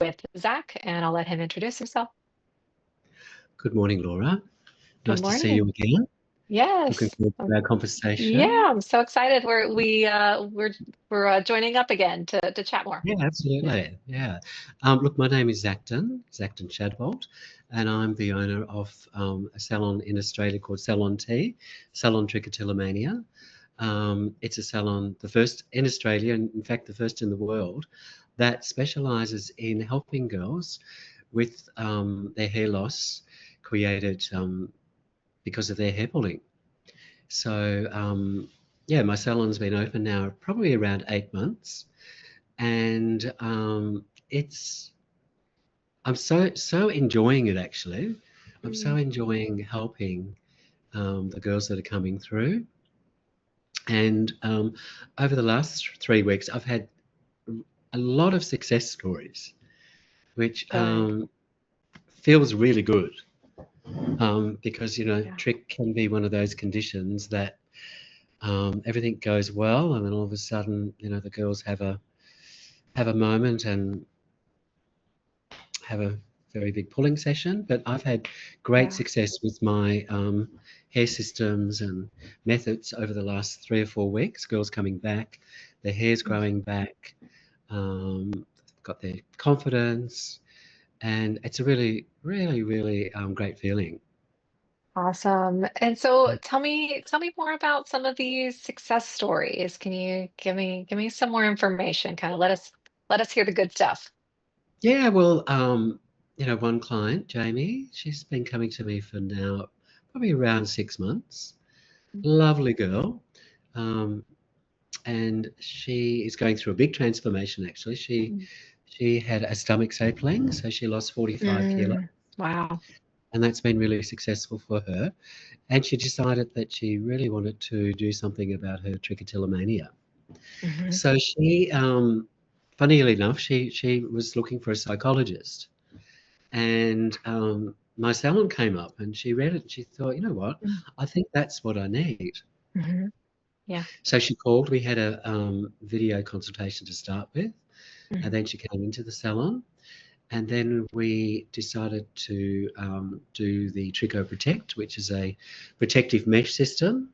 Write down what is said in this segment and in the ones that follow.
with Zach, and I'll let him introduce himself. Good morning, Laura. Good Nice to see you morning. again. Looking Yes. forward to our Yeah, conversation. I'm so excited. We're joining up again to chat more. Yeah, Yeah. absolutely. Yeah. Look, my name is Zakdon Shadbolt, and I'm the owner of a salon in Australia called Salon Salon Trichotillomania. It's a salon, the first in Australia, and in fact, the first in the world, that specialises in helping girls with their hair loss created because of their hair pulling. So, yeah, my salon's been open now probably around 8 months, and it's I'm so enjoying it actually. I'm so Mm, enjoying helping the girls that are coming through, and over the last 3 weeks, I've had a lot of success stories, which good. feels really good because Yeah. trich can be one of those conditions that everything goes well, and then all of a sudden, the girls have a moment and have a very big pulling session. But I've had great Yeah. success with my hair systems and methods over the last 3 or 4 weeks. Girls coming back, their hair's Mm, growing back, got their confidence, and it's a really, really, really great feeling. awesome. And so tell me more about some of these success stories. Can you give me some more information? Kind of let us hear the good stuff. Yeah, well, one client, Jamie, she's been coming to me for now probably around 6 months. Lovely girl. Um, and she is going through a big transformation actually. She had a stomach stapling, so she lost 45 kilos, Mm, wow. and that's been really successful for her. And she decided that she really wanted to do something about her trichotillomania. Hmm. So she, funnily enough, she was looking for a psychologist. And my salon came up and she read it and she thought, you know what, I think that's what I need. Hmm. Yeah. So she called, we had a video consultation to start with, and Mhm. then she came into the salon. And then we decided to do the Tricho Protect, which is a protective mesh system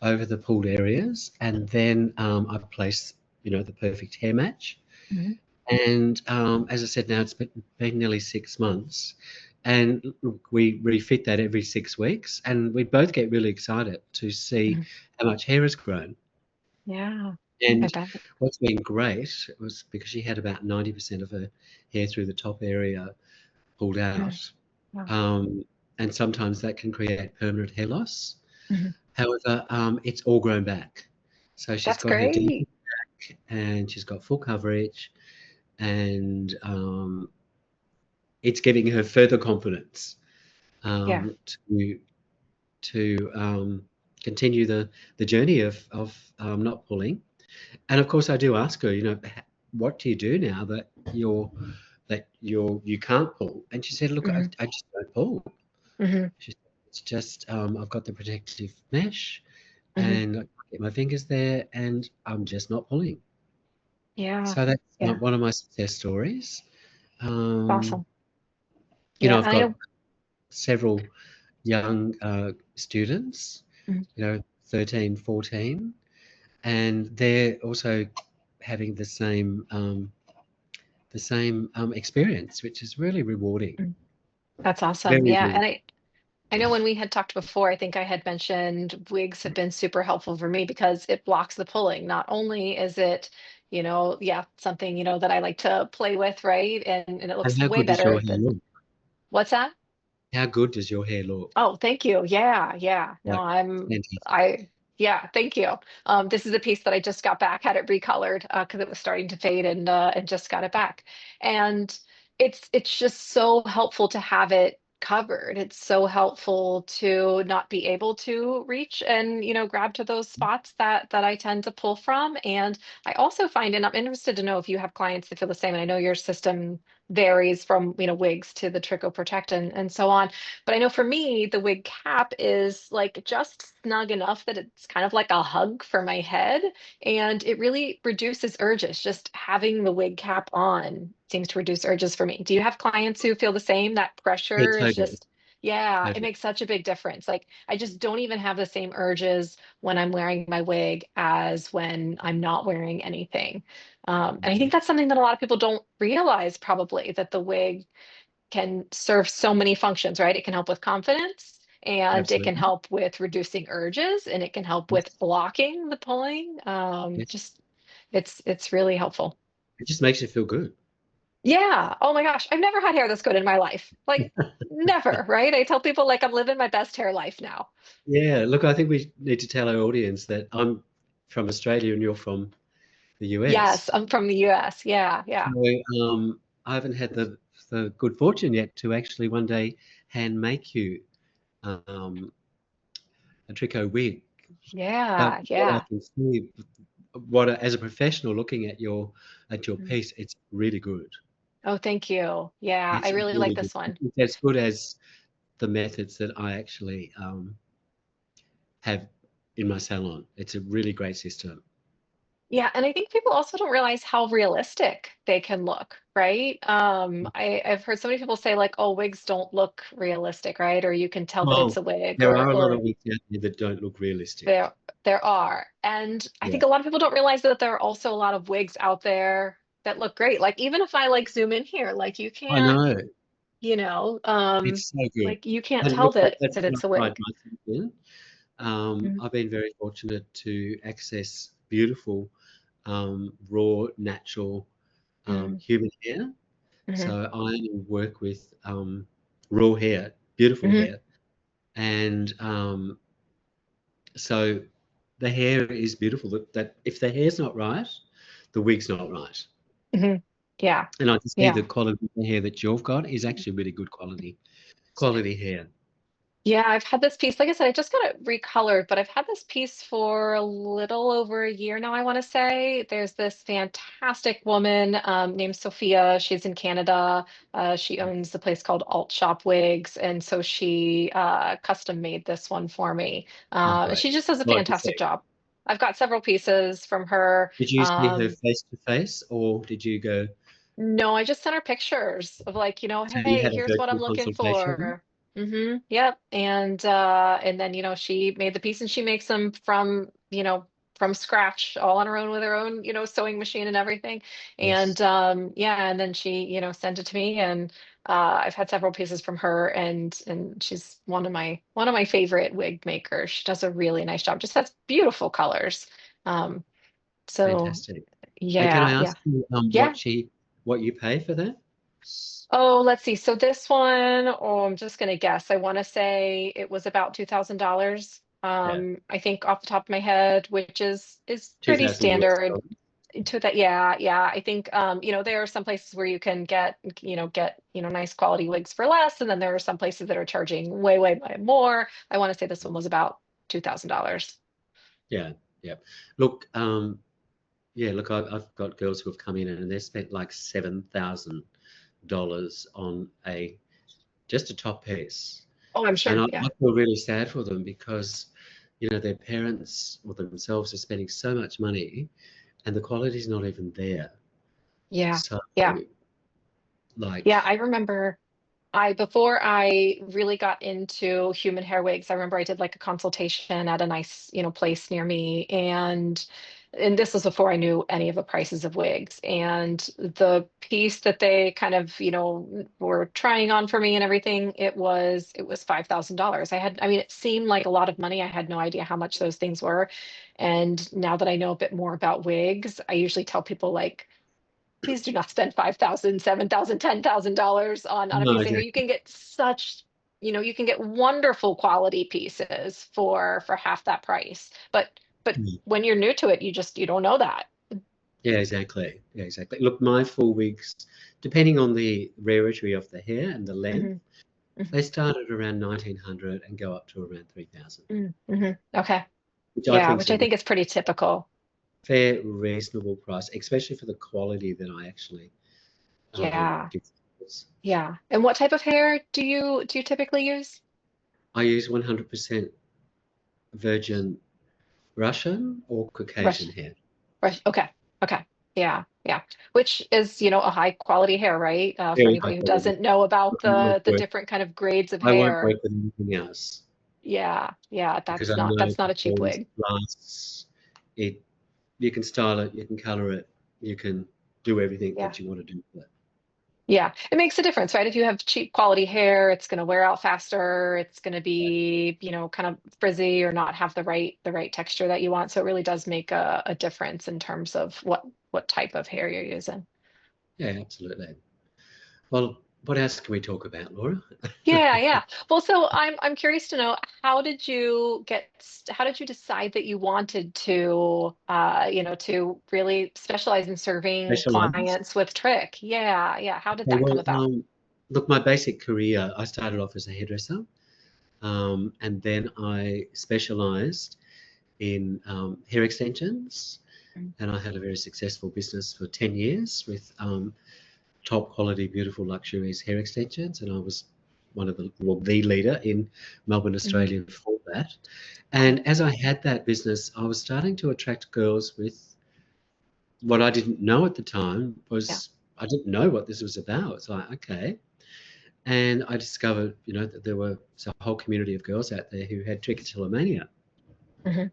over the pulled areas. And then I placed, the perfect hair match. Mhm. And as I said, now it's been nearly 6 months. And look, we refit that every 6 weeks. And we both get really excited to see Mhm. how much hair has grown. Yeah, I And bet. what's been great was because she had about 90% of her hair through the top area pulled Mm. out. Wow. Um, and sometimes that can create permanent hair loss. Mhm. However, it's all grown back. So she's That's got her deep great. and she's got full coverage, and it's giving her further confidence Yeah. to continue the journey of not pulling. And of course, I do ask her, what do you do now that you can't pull? And she said, look, Hmm. I just don't pull. Hmm. She said, it's just I've got the protective mesh, Hmm. and I get my fingers there, and I'm just not pulling. Yeah. So that's Yeah. one of my success stories. Um, Awesome. Yeah. I've I got know. several young students, Mhm. 13, 14, and they're also having the same experience, which is really rewarding. Mm. That's awesome. Very Yeah. rewarding. And I know when we had talked before, I think I had mentioned wigs have been super helpful for me because it blocks the pulling. Not only is it, yeah, something, that I like to play with, right? And it And looks how way good does your better hair than look? what's that? How good does your hair look? Oh, thank you. Yeah, yeah. No, Like, fantastic. yeah, thank you. This is a piece that I just got back, had it recolored because it was starting to fade and just got it back. And it's just so helpful to have it covered. It's so helpful to not be able to reach and, grab to those spots that I tend to pull from. And I also find, and I'm interested to know if you have clients that feel the same, and I know your system varies from, wigs to the Tricho Protect and so on. But I know for me, the wig cap is like just snug enough that it's kind of like a hug for my head. And it really reduces urges just having the wig cap on. seems to reduce urges for me. Do you have clients who feel the same? That Yeah, pressure is totally, just, yeah, it totally. makes such a big difference. Like I just don't even have the same urges when I'm wearing my wig as when I'm not wearing anything. And I think that's something that a lot of people don't realize probably that the wig can serve so many functions, right? It can help with confidence and it can Absolutely. help with reducing urges and it can help with Yes, blocking the pulling. yes. Just it's really helpful. It just makes you feel good. Yeah. Oh my gosh. I've never had hair this good in my life. Like never, right? I tell people like I'm living my best hair life now. Yeah, look, I think we need to tell our audience that I'm from Australia and you're from the Yes, US. I'm from the US. Yeah, yeah. So I haven't had the good fortune yet to actually one day hand make you um, a tricot wig. But Yeah, what I yeah. can see, as a professional looking at your Mm. piece, it's really good. Oh, thank you. Yeah, I It's really like really good. this one. It's as good as the methods that I actually have in my salon. It's a really great system. Yeah, and I think people also don't realize how realistic they can look, right? I've heard so many people say like, oh, wigs don't look realistic, right? Or you can tell that it's Well, a wig, there are a lot or of wigs out there that don't look realistic. there are. And I Yeah, think a lot of people don't realize that there are also a lot of wigs out there that look great. Like even if I like zoom in here, like you I can't, know. you know, It's so good. like you can't And tell look, that that's that what I it's a pride wig. myself in. Mm-hmm. I've been very fortunate to access beautiful, raw, natural, human hair. Mm-hmm. So I only work with raw hair, beautiful Hmm. hair. And so the hair is beautiful. That if the hair's not right, the wig's not right. Hmm. Yeah. And I can see Yeah. the quality of the hair that you've got is actually really good quality hair. Yeah, I've had this piece, like I said, I just got it recolored, but I've had this piece for a little over a year now, I want to say. There's this fantastic woman named Sophia. She's in Canada. She owns the place called Alt Shop Wigs, and so she custom made this one for me. Oh, And great. she just does a Well, I can fantastic see. job. I've got several pieces from her. Did you see her face to face, or did you go? No, I just sent her pictures of like, So you hey, had a here's what I'm virtual looking consultation? for. Yep. And then, she made the piece and she makes them from, from scratch, all on her own with her own, sewing machine and everything. And Yes, yeah, and then she, sent it to me and I've had several pieces from her and she's one of my favorite wig makers. She does a really nice job. Just has beautiful colors. Um, so fantastic. And can I yeah, yeah. ask you Yeah. what you pay for that? Oh, let's see. So this one, oh, I'm just gonna guess. I want to say it was about $2,000. Yeah, I think off the top of my head, which is pretty 2,000 US standard dollars. to that. Yeah, yeah. I think there are some places where you can get nice quality wigs for less, and then there are some places that are charging way, way, way more. I want to say this one was about $2,000. Yeah, yeah. Look, yeah, look, I've got girls who have come in and they've spent like $7,000 on a just a top piece. Oh, I'm And sure. I Yeah. feel really sad for them because, their parents or themselves are spending so much money and the quality's not even there. Yeah. So, Yeah. like, Yeah. I remember. Before I really got into human hair wigs, I remember I did like a consultation at a nice, place near me. And this was before I knew any of the prices of wigs. And the piece that they kind of, were trying on for me and everything, it was $5,000. I mean, it seemed like a lot of money. I had no idea how much those things were. And now that I know a bit more about wigs, I usually tell people like, please do not spend 5,000, 7,000, $10,000 on a no, piece of hair. You exactly. can get you can get wonderful quality pieces for half that price. But Mm. when you're new to it, you don't know that. Yeah, exactly. Yeah, exactly. Look, my full wigs, depending on the rarity of the hair and the length, Hmm. Hmm. they start at around 1900 and go up to around 3000, Hmm. Okay. which I Yeah, think is which a I think is pretty typical. fair, reasonable price, especially for the quality that I actually Yeah. give. Yeah. And what type of hair do you typically use? I use 100% virgin Russian or Caucasian Rush, hair. rush. Okay. Okay. Yeah, yeah. Which is, a high quality hair, right? For Very high anybody who quality. doesn't know about the Work. different kind of grades of I won't hair. work with anything else Yeah, yeah, because that's I not know that's not a cheap performance wig. lasts. It You can style it, you can color it, you can do everything Yeah. that you want to do with it. Yeah. It makes a difference, right? If you have cheap quality hair, it's going to wear out faster. It's going to be, kind of frizzy or not have the right texture that you want. So it really does make a difference in terms of what type of hair you're using. Yeah, absolutely. Well, what else can we talk about, Laura? Yeah, yeah. Well, so I'm curious to know how did you decide that you wanted to really specialize in serving Specialize. clients with trick? Yeah, yeah. How did Okay, that come well, about? look, my basic career, I started off as a hairdresser, and then I specialized in hair extensions, Mm, and I had a very successful business for 10 years with top quality, beautiful luxurious hair extensions, and I was the leader in Melbourne, mhm. Australia for that. Wow. And as I had that business, I was starting to attract girls with what I didn't know at the time Yeah. was I didn't know what this was about. It's like, okay. And I discovered, that there was a whole community of girls out there who had trichotillomania. Hmm.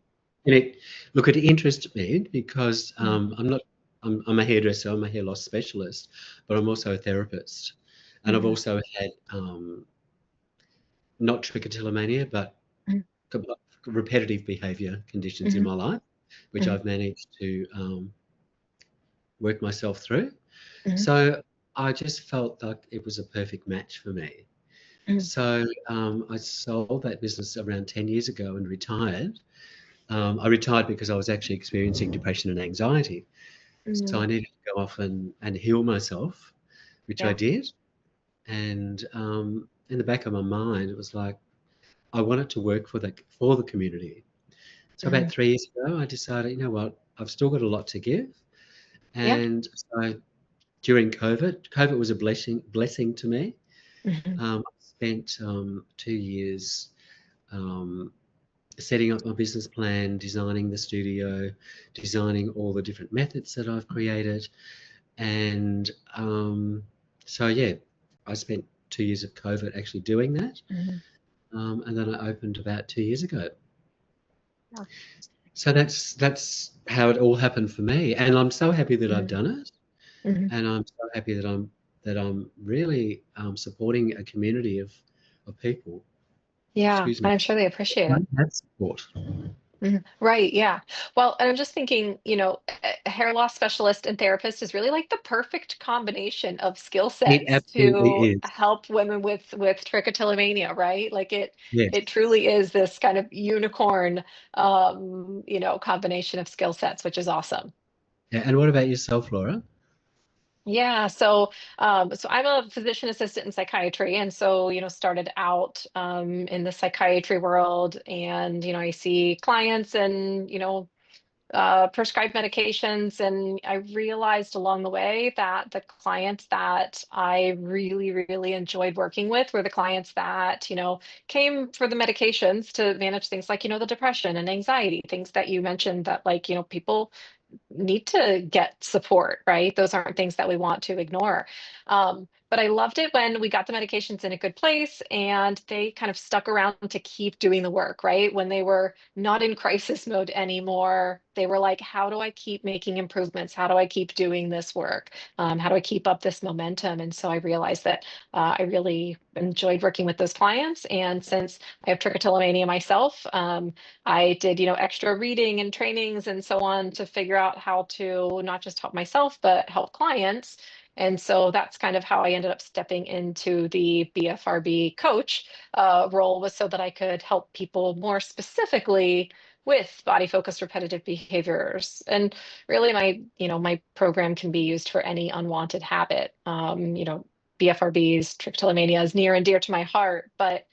And it interested me because Hmm. I'm a hairdresser, I'm a hair loss specialist, but I'm also a therapist. And I've Hmm. also had not trichotillomania, but repetitive behavior conditions in Hmm. my life, which Hmm. I've managed to work myself through. Hmm. So I just felt like it was a perfect match for me. Hmm. So I sold that business around 10 years ago and retired. I retired because I was actually experiencing depression and anxiety. So Hmm. I needed to go off and heal myself, which I Yeah. did. And in the back of my mind, it was like I wanted to work for the community. So about Hmm. 3 years ago, I decided, you know what, I've still got a lot to give. Yeah. And so during COVID was a blessing to me. Hmm. I spent 2 years um, setting up my business plan, designing the studio, designing all the different methods that I've created. And so, yeah, I spent 2 years of COVID actually doing that. Hmm. And then I opened about 2 years ago. Yeah. So that's how it all happened for me. And I'm so happy that I've Hmm. done it. Hmm. And I'm so happy that I'm really supporting a community of people. Yeah. Excuse me. I'm sure they appreciate it. Don't have support. Mhm. Right, yeah. Well, and I'm just thinking, a hair loss specialist and therapist is really like the perfect combination of skill It sets absolutely to is. help women with trichotillomania, right? Like it Yes. truly is this kind of unicorn combination of skill sets, which is awesome. Yeah, and what about yourself, Laura? Yeah, so I'm a physician assistant in psychiatry, and so started out in the psychiatry world, and I see clients and prescribed medications. And I realized along the way that the clients that I really, really enjoyed working with were the clients that, came for the medications to manage things like, the depression and anxiety, things that you mentioned that like, people need to get support, right? Those aren't things that we want to ignore. But I loved it when we got the medications in a good place and they kind of stuck around to keep doing the work, right? When they were not in crisis mode anymore, they were like, how do I keep making improvements? How do I keep doing this work? How do I keep up this momentum? And so I realized that I really enjoyed working with those clients. And since I have trichotillomania myself, I did, extra reading and trainings and so on to figure out how to not just help myself, but help clients. And so that's kind of how I ended up stepping into the BFRB coach role, was so that I could help people more specifically with body focused repetitive behaviors. And really my program can be used for any unwanted habit. BFRB's trichotillomania is near and dear to my heart, but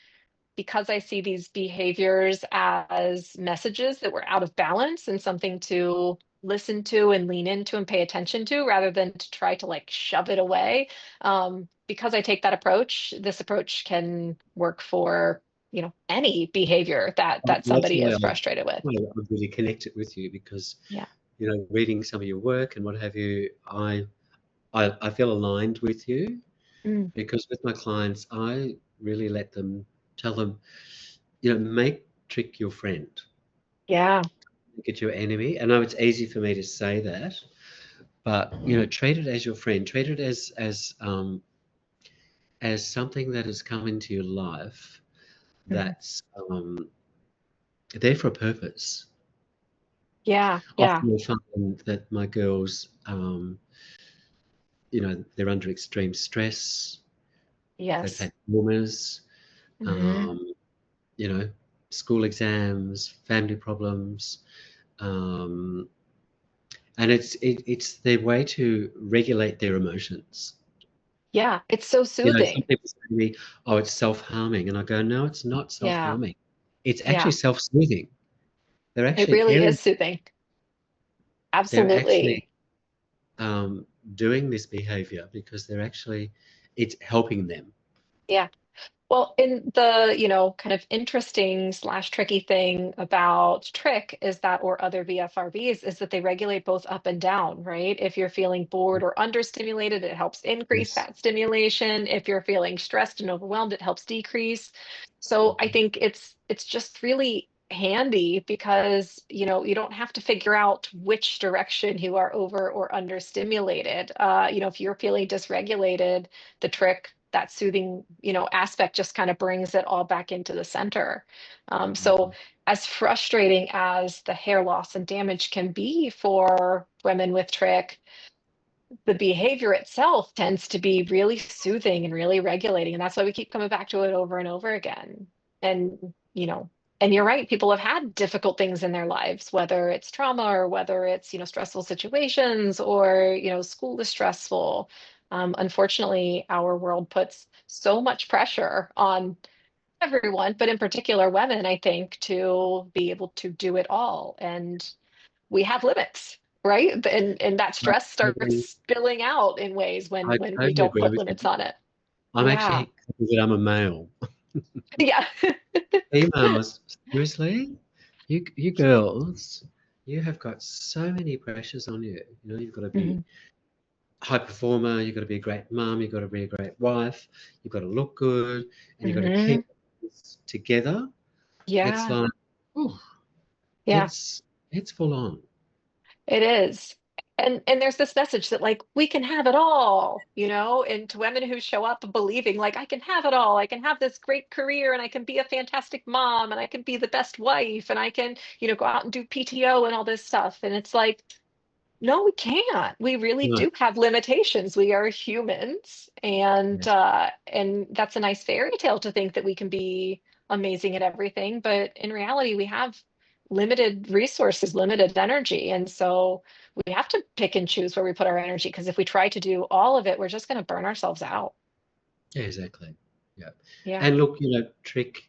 because I see these behaviors as messages that we're out of balance and something to listen to and lean into and pay attention to rather than to try to like shove it away. Because I take that approach, this approach can work for, any behavior that Well, somebody that's is frustrated with. why I really connected with you because Yeah. reading some of your work and what have you, I feel aligned with you, Mm. because with my clients, I really let them tell them, make trick your friend, Yeah. make it your enemy. I know it's easy for me to say that, but treat it as your friend. Treat it as something that has come into your life Mhm. that's there for a purpose. Yeah. Yeah. Often I find that my girls, they're under extreme stress. They've Yes. had traumas, Hmm. um, you know, school exams, family problems, um, and it's their way to regulate their emotions. Yeah. It's so Some soothing. people say to me, "Oh, it's self-harming," and I go, "No, it's not Yeah. self-harming. It's actually Yeah. self-soothing. They're It actually really caring. is soothing. They're actually Absolutely. um, doing this behavior because it's helping them." Yeah. Well, in the, kind of interesting slash tricky thing about trick is that, or other VFRBs, is that they regulate both up and down, right? If you're feeling bored or understimulated, it helps increase Yes. that stimulation. If you're feeling stressed and overwhelmed, it helps decrease. So I Mhm. think it's just really handy because, you don't have to figure out which direction you are over or understimulated. If you're feeling dysregulated, the trick, that soothing, aspect just kind of brings it all back into the center. So Mhm. as frustrating as the hair loss and damage can be for women with trick, the behavior itself tends to be really soothing and really regulating. And that's why we keep coming back to it over and over again. And, you know, and you're right, people have had difficult things in their lives, whether it's trauma or whether it's, stressful situations or, school is stressful. Unfortunately, our world puts so much pressure on everyone, but in particular women, I think, to be able to do it all. And we have limits, right? And that I stress starts totally spilling out in ways when I we totally don't agree put with limits you. on it. I'm Yeah. actually happy that I'm a male. Yeah. Females, seriously? You girls, you have got so many pressures on you. You've got to be Mhm. high performer, you've got to be a great mum, you've got to be a great wife, you've got to look good, and you've got to Hmm. keep this together. It's Yeah. like, oh, Yeah. it's full on. It is. And there's this message that like we can have it all, and to women who show up believing like I can have it all. I can have this great career and I can be a fantastic mom and I can be the best wife and I can, go out and do PTO and all this stuff. And it's like, no, we can't. We really Right. do have limitations. We are humans, and Yes. that's a nice fairy tale to think that we can be amazing at everything. But in reality, we have limited resources, limited energy, and so we have to pick and choose where we put our energy. Because if we try to do all of it, we're just going to burn ourselves out. Yeah, exactly. Yeah. Yeah. And look, trick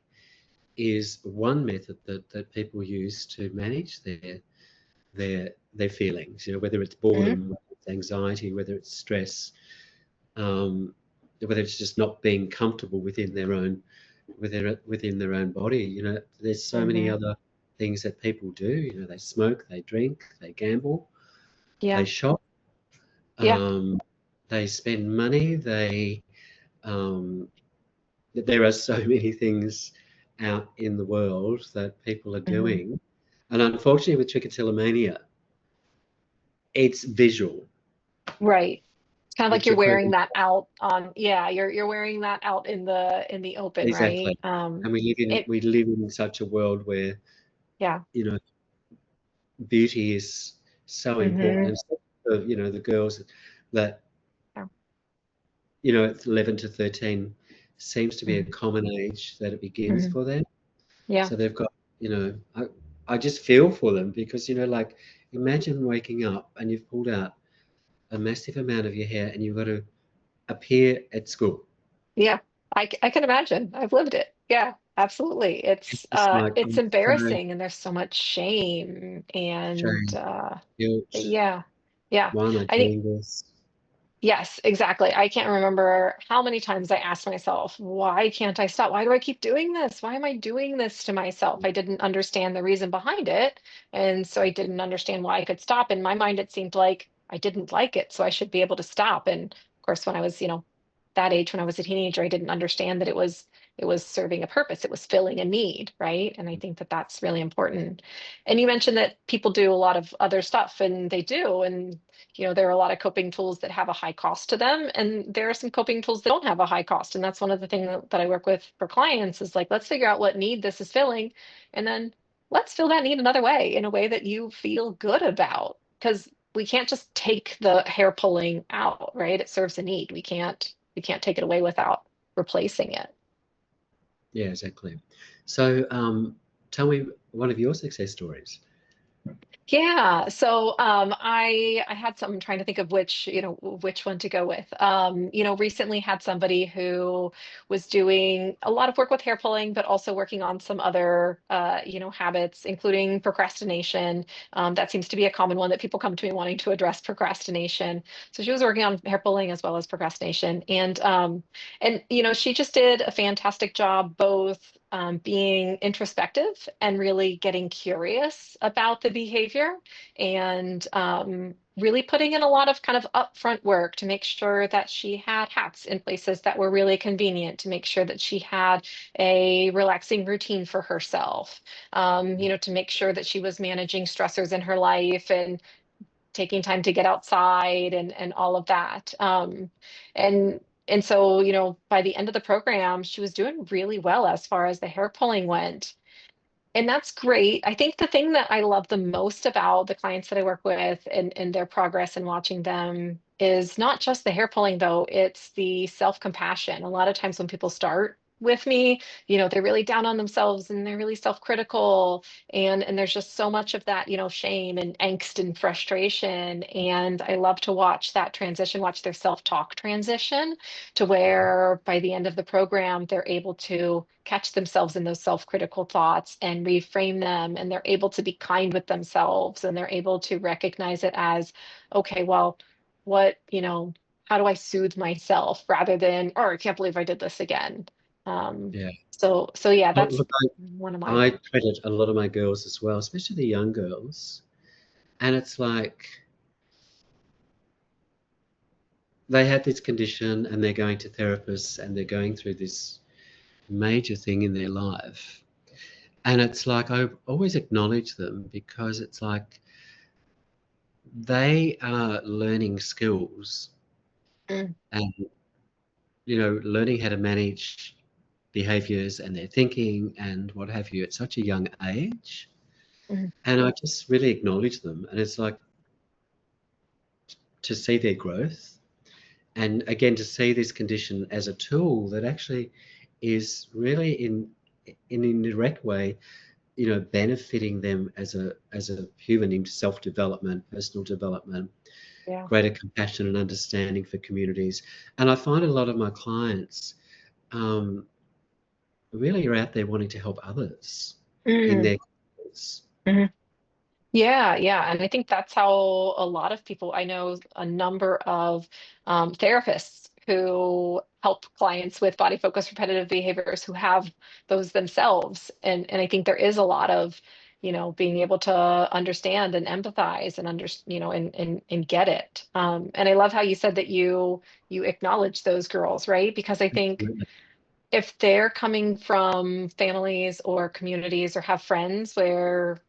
is one method that people use to manage their feelings, whether it's Hmm. boredom, whether it's anxiety, whether it's stress, um, whether it's just not being comfortable within their own body. There's so many Hmm. other things that people do. They smoke, they drink, they gamble, they Yeah. shop, Yeah. um, they spend money, um, there are so many things out in the world that people are Hmm. doing. And unfortunately, with trichotillomania, it's visual. Right. It's kind of like It's you're your wearing present. that out on, yeah, you're wearing that out in the open, Exactly. right? And we live in such a world where, Yeah. you know, beauty is so important. Hmm. And so, the girls that, Yeah. at 11 to 13 seems to be a Hmm. common age that it begins Hmm. for them. Yeah. So they've got, I just feel for them because, like, imagine waking up and you've pulled out a massive amount of your hair and you've got to appear at school. Yeah. I can imagine. I've lived it. Yeah, absolutely. It's just like, It's I'm so embarrassing and there's so much shame and ashamed, guilt. yeah. Yeah. Why am I I think doing this? Yes, exactly. I can't remember how many times I asked myself, why can't I stop? Why do I keep doing this? Why am I doing this to myself? I didn't understand the reason behind it. And so I didn't understand why I could stop. In my mind, it seemed like I didn't like it, so I should be able to stop. And of course, when I was, that age, when I was a teenager, I didn't understand that it was serving a purpose. It was filling a need, right? And I think that that's really important. And you mentioned that people do a lot of other stuff, and they do. And there are a lot of coping tools that have a high cost to them, and there are some coping tools that don't have a high cost. And that's one of the things that I work with for clients is like, let's figure out what need this is filling, and then let's fill that need another way, in a way that you feel good about. Because we can't just take the hair pulling out, right? It serves a need. We can't take it away without replacing it. Yeah, exactly. So, tell me one of your success stories. Yeah, so I had some, I'm trying to think of which one to go with. Recently had somebody who was doing a lot of work with hair pulling, but also working on some other habits, including procrastination. That seems to be a common one that people come to me wanting to address procrastination. So she was working on hair pulling as well as procrastination. And she just did a fantastic job both being introspective and really getting curious about the behavior, and really putting in a lot of kind of upfront work to make sure that she had hats in places that were really convenient, to make sure that she had a relaxing routine for herself, to make sure that she was managing stressors in her life and taking time to get outside and all of that. And so, by the end of the program, she was doing really well as far as the hair pulling went. And that's great. I think the thing that I love the most about the clients that I work with and their progress and watching them is not just the hair pulling, though, it's the self-compassion. A lot of times when people start with me, they're really down on themselves and they're really self-critical. And there's just so much of that, shame and angst and frustration. And I love to watch that transition, watch their self-talk transition to where by the end of the program, they're able to catch themselves in those self-critical thoughts and reframe them, and they're able to be kind with themselves, and they're able to recognize it as, okay, well, what, how do I soothe myself rather than, oh, I can't believe I did this again. Yeah. So yeah, Look, that's look, one of my. I credit a lot of my girls as well, especially the young girls. And it's like they had this condition and they're going to therapists and they're going through this major thing in their life. And it's like I always acknowledge them because it's like they are learning skills Mm, and, learning how to manage behaviors and their thinking and what have you at such a young age. mm, And I just really acknowledge them. And it's like to see their growth and again to see this condition as a tool that actually is really in an indirect way, benefiting them as a human in self-development, personal development, yeah. greater compassion and understanding for communities. And I find a lot of my clients um, really are out there wanting to help others in Mm, their careers. mhm. Yeah, yeah. And I think that's how a lot of people, I know a number of therapists who help clients with body focused repetitive behaviors who have those themselves. And I think there is a lot of, being able to understand and empathize and and get it. And I love how you said that you acknowledge those girls, right? Because I think if they're coming from families or communities or have friends where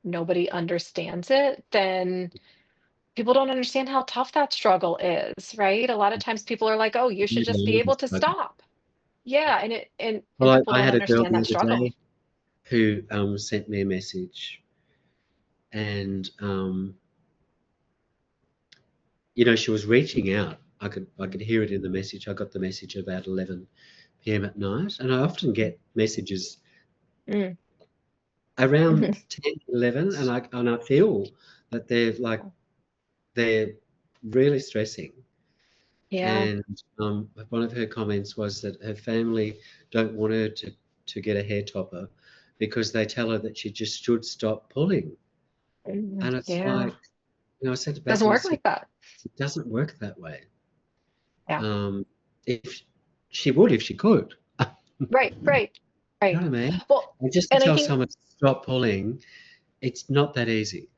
nobody understands it, then people don't understand how tough that struggle is, right? A lot of times people are like, "Oh, you should just be able to stop." Yeah, and Well, people I don't had a girl understand the that other struggle. day who sent me a message, and she was reaching out. I could hear it in the message. I got the message about 11 p.m. at night, and I often get messages Mm, around mhm. 10, 11, and I feel that they're really stressing. Yeah. And one of her comments was that her family don't want her to get a hair topper because they tell her that she just should stop pulling. And it's Yeah. like, I said back Doesn't and I work said, like that. It doesn't work that way. Yeah. Um, if she would, if she could. Right, right, You know right. what I mean? Well, And just to and I tell think someone to stop pulling, it's not that easy.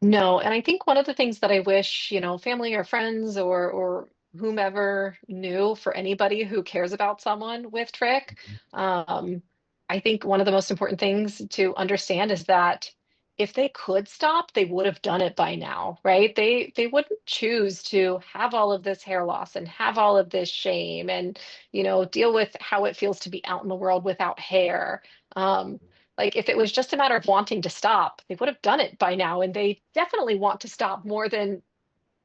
no, and I think one of the things that I wish, family or friends or whomever knew for anybody who cares about someone with trich, um, I think one of the most important things to understand is that if they could stop, they would have done it by now, right? They wouldn't choose to have all of this hair loss and have all of this shame and, deal with how it feels to be out in the world without hair. Um, like if it was just a matter of wanting to stop, they would have done it by now. And they definitely want to stop more than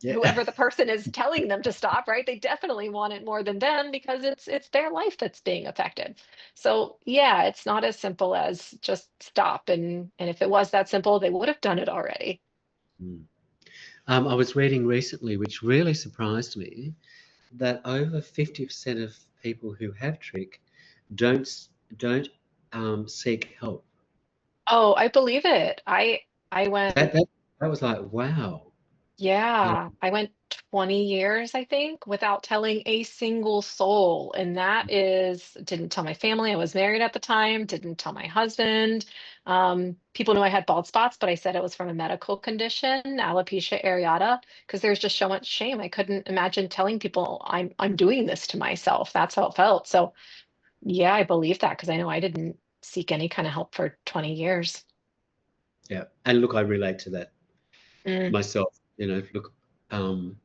Yeah. whoever the person is telling them to stop, right? They definitely want it more than them because it's their life that's being affected. So yeah, it's not as simple as just stop. And if it was that simple, they would have done it already. Mm. I was reading recently, which really surprised me, that over 50% of people who have trich don't don't seek help. Oh, I believe it. I went That that was like, wow. Yeah, I went 20 years, I think, without telling a single soul. And that is, didn't tell my family. I was married at the time, didn't tell my husband. People knew I had bald spots, but I said it was from a medical condition, alopecia areata, because there's just so much shame. I couldn't imagine telling people I'm doing this to myself. That's how it felt. So yeah, I believe that because I know I didn't seek any kind of help for 20 years. Yeah. And look, I relate to that Mm, myself. Look, um,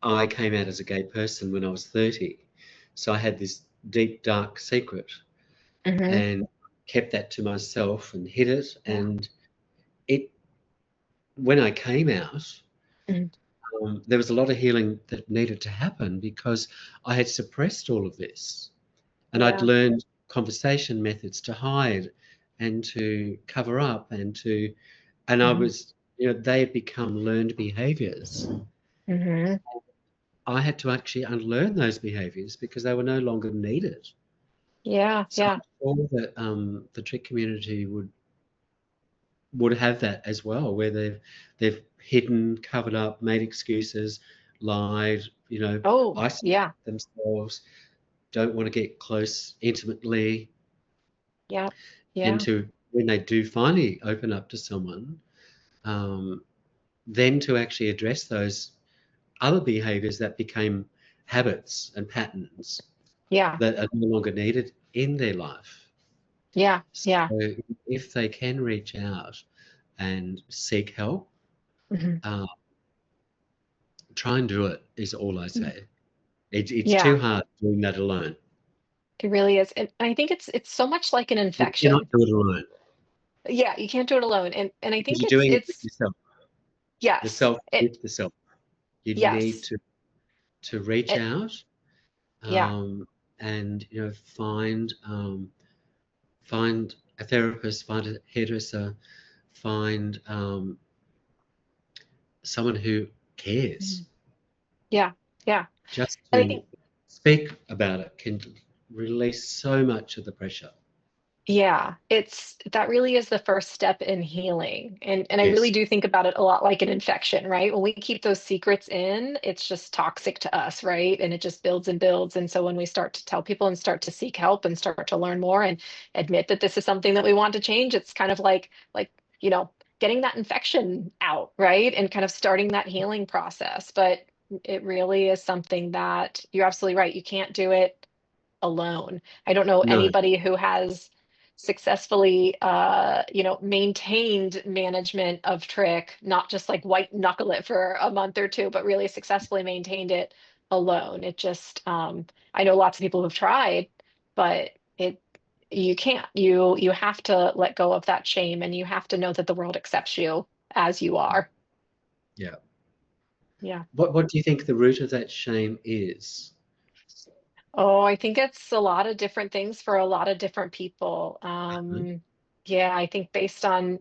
I came out as a gay person when I was 30. So I had this deep, dark secret hmm. and kept that to myself and hid it. Yeah. And it, when I came out, Mm, there was a lot of healing that needed to happen because I had suppressed all of this. And I'd yeah. learned conversation methods to hide and to cover up and I Hmm. was, they had become learned behaviors. Hmm. I had to actually unlearn those behaviors because they were no longer needed. Yeah, So yeah. I'm sure that the trick community would have that as well, where they've hidden, covered up, made excuses, lied, Oh, isolated yeah, themselves, don't want to get close intimately, yeah, and yeah, to when they do finally open up to someone, um, then to actually address those other behaviors that became habits and patterns yeah, that are no longer needed in their life. yeah, So yeah. if they can reach out and seek help, Hmm. uh, try and do it is all I say. It's too Yeah, hard doing that alone. it really is. And I think it's so much like an You cannot infection. do it alone Yeah, you can't do it alone. And I because think you're it's doing it with it's yourself, the yes. self with the self. You need Yes. to reach It out, yeah. um, and find a therapist, find a hairdresser, find someone who cares. Mhm. Yeah, yeah. Just And I to think speak about it can release so much of the pressure. yeah, it's that really is the first step in healing. And I really Yes. do think about it a lot like an infection, right? When we keep those secrets in, it's just toxic to us, right? And it just builds and builds. And so when we start to tell people and start to seek help and start to learn more and admit that this is something that we want to change, it's kind of like, getting that infection out, right? And kind of starting that healing process. But it really is something that you're absolutely right. You can't do it alone. I don't know No, anybody who has successfully maintained management of trich, not just like white knuckle it for a month or two, but really successfully maintained it alone. It just I know lots of people who've tried, but it you can't. You have to let go of that shame and you have to know that the world accepts you as you are. yeah. Yeah. What do you think the root of that shame is? Oh, I think it's a lot of different things for a lot of different people. Huh? Yeah, I think based on,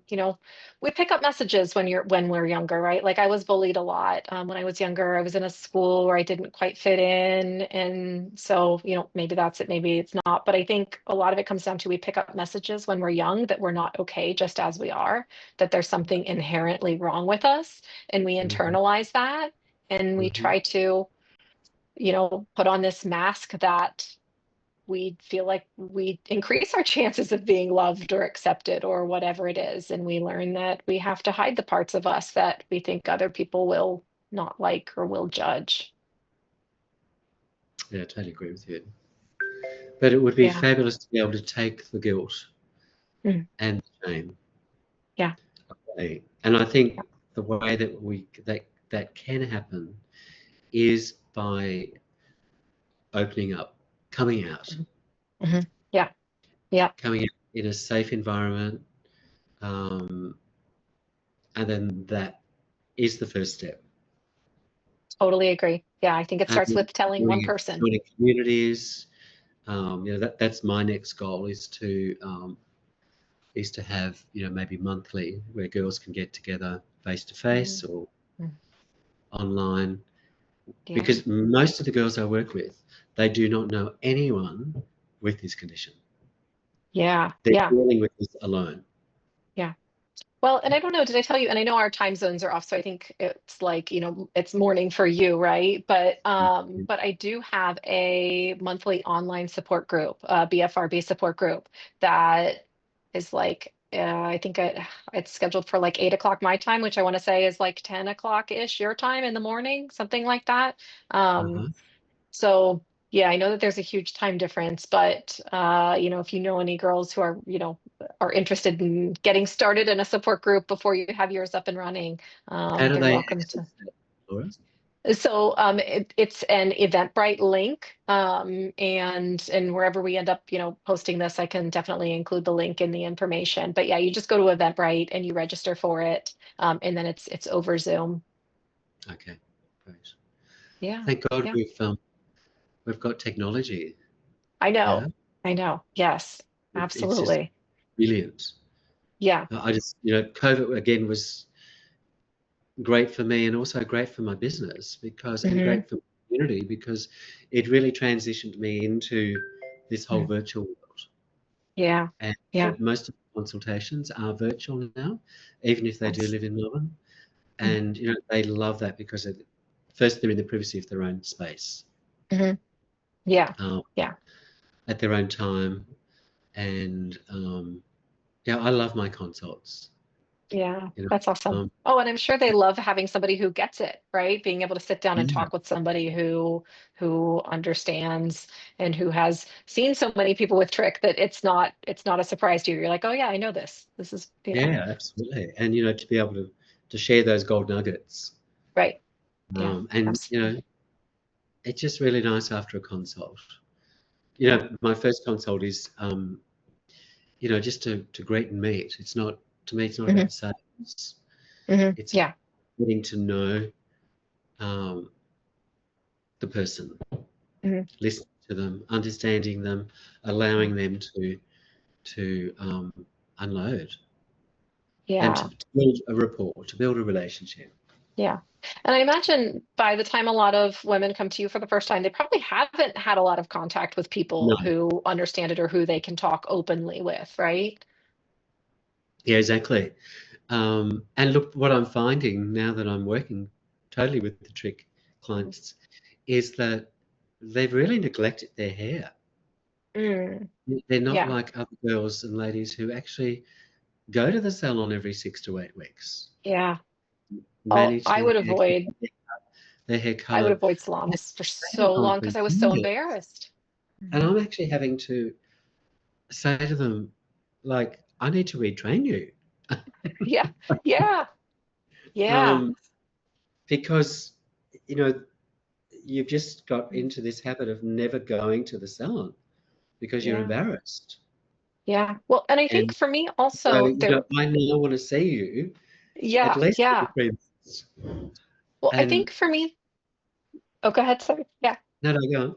we pick up messages when we're younger, right? Like I was bullied a lot. When I was younger, I was in a school where I didn't quite fit in. And so, maybe that's it, maybe it's not. But I think a lot of it comes down to we pick up messages when we're young that we're not okay just as we are, that there's something inherently wrong with us, and we Mhm, internalize that and we mhm. try to, put on this mask that we feel like we increase our chances of being loved or accepted or whatever it is. And we learn that we have to hide the parts of us that we think other people will not like or will judge. Yeah, I totally agree with you. But it would be Yeah. fabulous to be able to take the guilt Mm. and the shame Yeah. away. And I think the way that that can happen is by opening up, coming out, Mhm. Mhm. Yeah. Yeah. coming out in a safe environment, um, and then that is the first step. Totally agree. Yeah. I think it And starts then with telling one person. joining communities, that's my next goal is to have, maybe monthly where girls can get together face to face Mhm. or Mm. online, Yeah. because most of the girls I work with, they do not know anyone with this condition. Yeah. They're Yeah. dealing with this alone. Yeah. Well, and I don't know, did I tell you? And I know our time zones are off, so I think it's like, it's morning for you, right? But I do have a monthly online support group, BFRB support group that is like I think it's scheduled for like 8 o'clock my time, which I want to say is like 10 o'clock ish your time in the morning, something like that. Um, Uh-huh. so yeah, I know that there's a huge time difference, but if you know any girls who are, are interested in getting started in a support group before you have yours up and running, How do they're they welcome access to. that, Laura? So it's an Eventbrite link, and wherever we end up, posting this, I can definitely include the link in the information. But yeah, you just go to Eventbrite and you register for it, and then it's over Zoom. Okay, great. Yeah, Thank God yeah, we've got technology. I Yeah, know, I know. Yes, it's just absolutely. brilliant. Yeah. I just, COVID again was great for me and also great for my business and Hmm. great for the community because it really transitioned me into this whole virtual world. Yeah. And Yeah. most of the consultations are virtual now, even if they do Yes. live in Melbourne. Mm-hmm. And they love that because first they're in the privacy of their own space, Yeah. um, Yeah. at their own time. And yeah, I love my consults. Yeah. You know, That's awesome. Oh, and I'm sure they love having somebody who gets it, right? Being able to sit down and yeah, talk with somebody who understands and who has seen so many people with trick that it's not a surprise to you. You're like, oh yeah, I know this. This is, yeah, absolutely. And to be able to share those gold nuggets, right. Yeah, and absolutely. it's just really nice after a consult. My first consult is just to greet and meet. It's not to me. It's not Hmm. about sales. It's Yeah. getting to know um, the person, Hmm. listening to them, understanding them, allowing them to unload and Yeah. to build a rapport, to build a relationship. Yeah. And I imagine by the time a lot of women come to you for the first time, they probably haven't had a lot of contact with No, people who understand it or who they can talk openly with, right? yeah, exactly. And look, what I'm finding now that I'm working totally with the trick clients is that they've really neglected their hair. Mm, They're not yeah. like other girls and ladies who actually go to the salon every 6 to 8 weeks, Yeah. Oh, manage their hair, keep their hair I would colored. avoid They salons for haven't so gone long for because I was so years. embarrassed. And Mhm. I'm actually having to say to them, like, I need to retrain you. Yeah. Yeah. Yeah. um, because, you know, you've just got Mm. into this habit of never going to the salon because you're Yeah. embarrassed. Yeah. Well, and I think And for me so, also there, I now want to see you at yeah, least every yeah. 3 months. Well, I And think for me, oh, go ahead, sorry. Yeah. no, no, go on.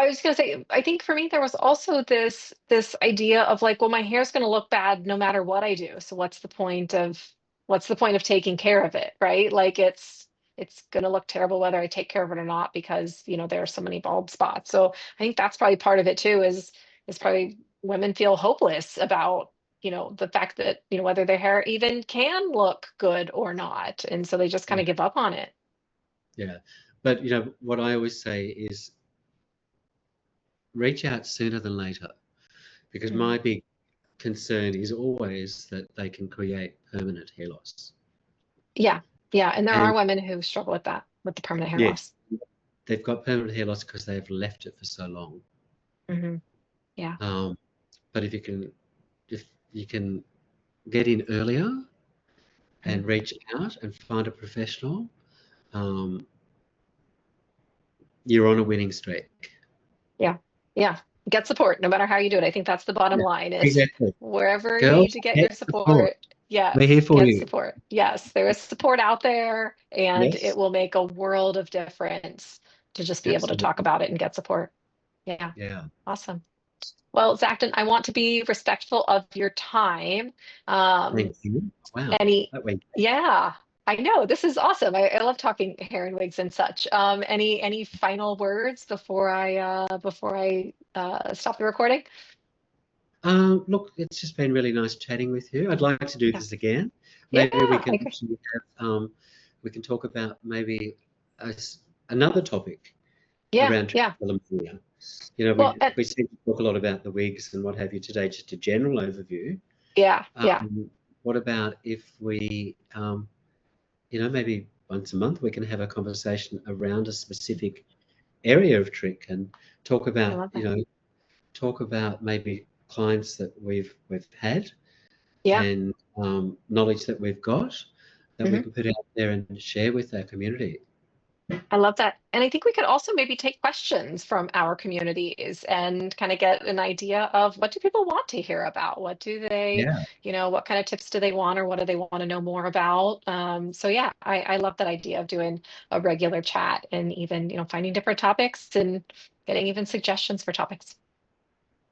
I was gonna say, I think for me there was also this idea of like, well, my hair's gonna look bad no matter what I do. So what's the point of taking care of it, right? Like it's gonna look terrible whether I take care of it or not because there are so many bald spots. So I think that's probably part of it too, is probably women feel hopeless about the fact that whether their hair even can look good or not. And so they just kind Yeah. of give up on it. Yeah. But what I always say is reach out sooner than later, because Mhm. my big concern is always that they can create permanent hair loss. Yeah. Yeah. And there are And women who struggle with that, with the permanent hair yes, loss. they've got permanent hair loss because they've left it for so long. Hmm. Yeah. Um, but if you can get in earlier Mhm. and reach out and find a professional, um, you're on a winning streak. Yeah. Yeah. Get support no matter how you do it. I think that's the bottom Yeah, line is exactly. wherever you need Girls, to get get your support. support. We're here Yes. for Get you. support. Yes. There is support out there and it Yes, will make a world of difference to just be able to talk absolutely. about it and get support. Yeah. Yeah. Awesome. Well, Zakdon, I want to be respectful of your time. Thank Um, you. Wow, Any, that went yeah, I know. This is awesome. I love talking hair and wigs and such. Any final words before I stop the recording? Look, it's just been really nice chatting with you. I'd like to do Yeah. this again. Yeah, Maybe we I can agree. actually we can talk about maybe another topic Yeah, around yeah. trichotillomania. Well, and We seem to talk a lot about the wigs and what have you today, just a general overview. yeah, yeah. What about if we, maybe once a month we can have a conversation around a specific area of trick and talk I about, love that. talk about maybe clients that we've had Yeah. and knowledge that we've got that we Mhm. can put out there and share with our community. I love that. And I think we could also maybe take questions from our communities and kind of get an idea of what do people want to hear about? What do they, Yeah, what kind of tips do they want or what do they want to know more about? So yeah, I love that idea of doing a regular chat and even, finding different topics and getting even suggestions for topics.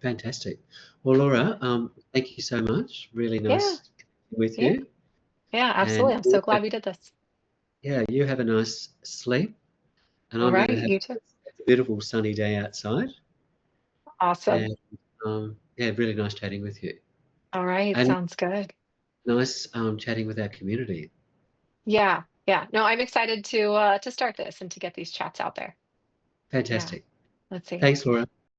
fantastic. Well, Laura, thank you so much. Really Yeah, nice with yeah, you. yeah, And absolutely. I'm so glad we did this. yeah, you have a nice sleep. And All I'm going right, to have you too. a beautiful sunny day outside. Awesome. And yeah, really nice chatting with you. All right, And sounds good. nice chatting with our community. Yeah, yeah. No, I'm excited to start this and to get these chats out there. Yeah. Fantastic. Let's see. Thanks, Laura.